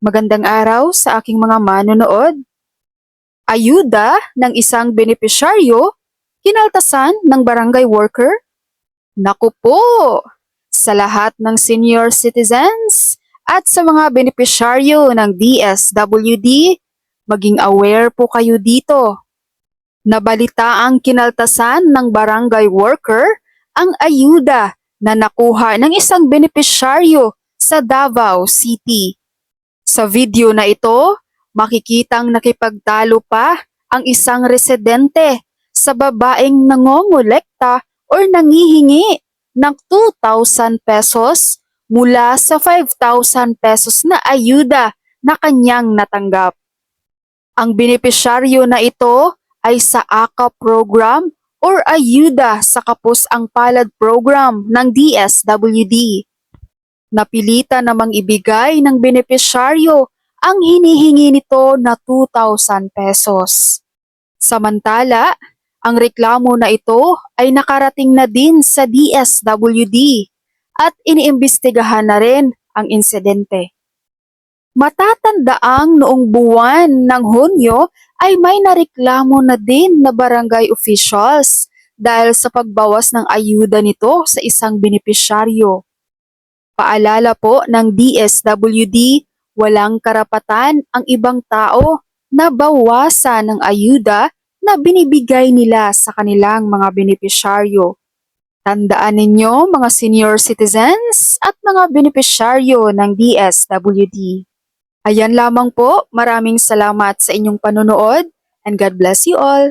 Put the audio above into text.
Magandang araw sa aking mga manonood. Ayuda ng isang benepisyaryo, kinaltasan ng barangay worker? Naku po! Sa lahat ng senior citizens at sa mga benepisyaryo ng DSWD, maging aware po kayo dito. Nabalita ang kinaltasan ng barangay worker ang ayuda na nakuha ng isang benepisyaryo sa Davao City. Sa video na ito, makikitang nakipagtalo pa ang isang residente sa babaeng nangongolekta or nangihingi ng 2,000 pesos mula sa 5,000 pesos na ayuda na kanyang natanggap. Ang benepisyaryo na ito ay sa AKA program or Ayuda sa Kapos ang Palad program ng DSWD. Napilitan namang ibigay ng benepisyaryo ang hinihingi nito na 2,000 pesos. Samantala, ang reklamo na ito ay nakarating na din sa DSWD at iniimbestigahan na rin ang insidente. Matatandaang noong buwan ng Hunyo ay may nareklamo na din na barangay officials dahil sa pagbawas ng ayuda nito sa isang benepisyaryo. Paalala po ng DSWD, walang karapatan ang ibang tao na bawasan ng ayuda na binibigay nila sa kanilang mga benepisyaryo. Tandaan ninyo mga senior citizens at mga benepisyaryo ng DSWD. Ayan lamang po, maraming salamat sa inyong panonood and God bless you all.